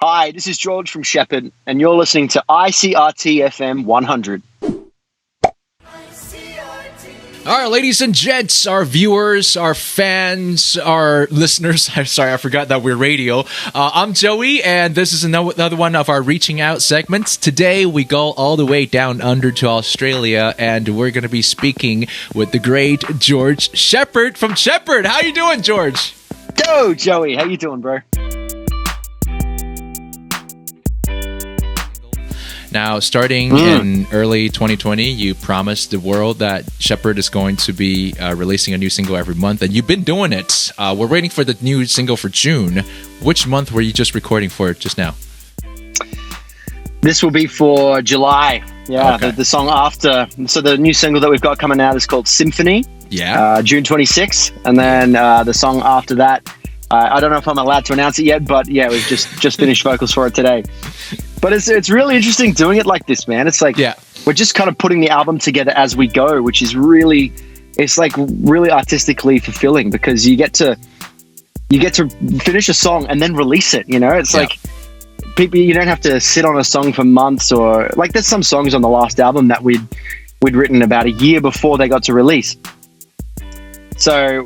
Hi, this is George from Sheppard, and you're listening to ICRT FM 100. All right, ladies and gents, our viewers, our fans, our listeners. I'm sorry, I forgot that we're radio. I'm Joey, and this is another one of our Reaching Out segments. Today, we go all the way down under to Australia, and we're going to be speaking with the great George Sheppard from Sheppard. How you doing, George? Yo, Joey. How you doing, bro? Now, starting in early 2020, you promised the world that Sheppard is going to be releasing a new single every month, and you've been doing it. We're waiting for the new single for June. Which month were you just recording for just now? This will be for July. Yeah, Okay. the song after. So the new single that we've got coming out is called Symphony, Yeah. June 26th. And then the song after that, I don't know if I'm allowed to announce it yet, but yeah, we've just finished vocals for it today. But it's really interesting doing it like this, man. It's like we're just kind of putting the album together as we go, which is really artistically fulfilling because you get to finish a song and then release it. You know, it's like people, you don't have to sit on a song for months, or like there's some songs on the last album that we'd written about a year before they got to release. So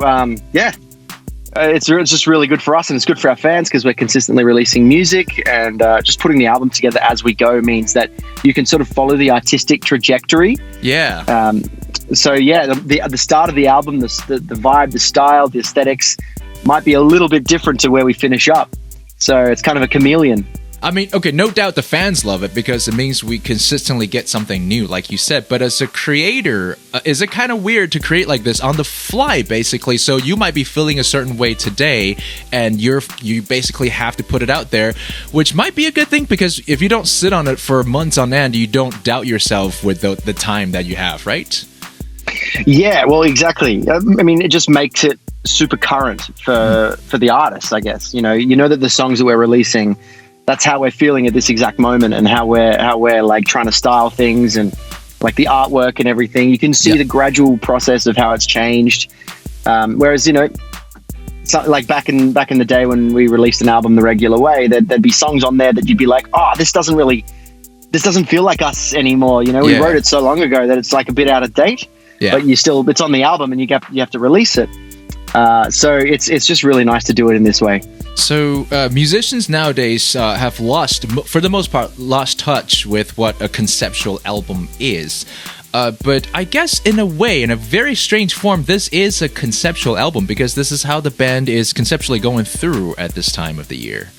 it's just really good for us, and it's good for our fans because we're consistently releasing music, and just putting the album together as we go means that you can sort of follow the artistic trajectory. Yeah. The start of the album, the vibe, the style, the aesthetics might be a little bit different to where we finish up. So it's kind of a chameleon. I mean, okay, no doubt the fans love it because it means we consistently get something new, like you said. But as a creator, is it kind of weird to create like this on the fly, basically? So you might be feeling a certain way today, and you basically have to put it out there, which might be a good thing because if you don't sit on it for months on end, you don't doubt yourself with the time that you have, right? Yeah, well, exactly. I mean, it just makes it super current for the artist, I guess. You know that the songs that we're releasing, that's how we're feeling at this exact moment, and how we're like trying to style things, and like the artwork and everything. You can see the gradual process of how it's changed. Whereas, like back in the day when we released an album the regular way, there'd be songs on there that you'd be like, oh, this doesn't feel like us anymore. We wrote it so long ago that it's like a bit out of date, but it's on the album and you have to release it. So it's just really nice to do it in this way. So musicians nowadays have for the most part, lost touch with what a conceptual album is. But I guess in a way, in a very strange form, this is a conceptual album because this is how the band is conceptually going through at this time of the year.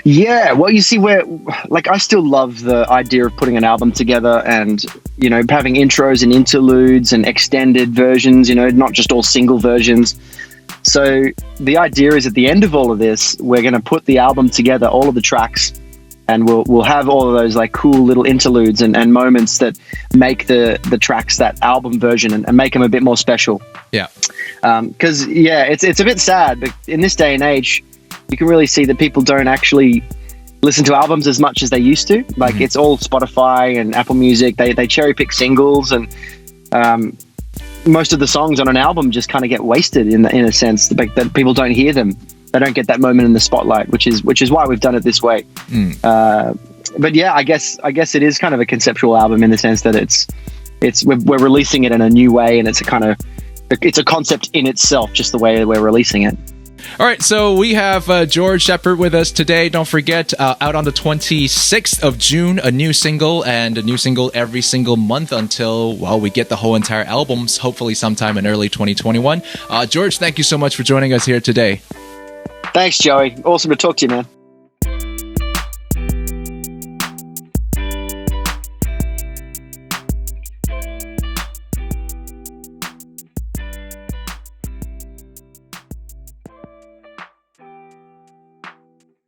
Yeah, well, you see, I still love the idea of putting an album together and, having intros and interludes and extended versions, not just all single versions. So the idea is at the end of all of this, we're going to put the album together, all of the tracks, and we'll have all of those like cool little interludes and moments that make the tracks that album version and make them a bit more special. Yeah. Because, it's a bit sad, but in this day and age, you can really see that people don't actually listen to albums as much as they used to. Like it's all Spotify and Apple Music. They cherry pick singles, and most of the songs on an album just kind of get wasted in a sense that people don't hear them. They don't get that moment in the spotlight, which is why we've done it this way. But yeah, I guess it is kind of a conceptual album in the sense that we're releasing it in a new way, and it's a concept in itself, just the way we're releasing it. All right, so we have George Sheppard with us today. Don't forget, out on the 26th of June, a new single, and a new single every single month until, we get the whole entire albums, hopefully sometime in early 2021. George, thank you so much for joining us here today. Thanks, Joey. Awesome to talk to you, man.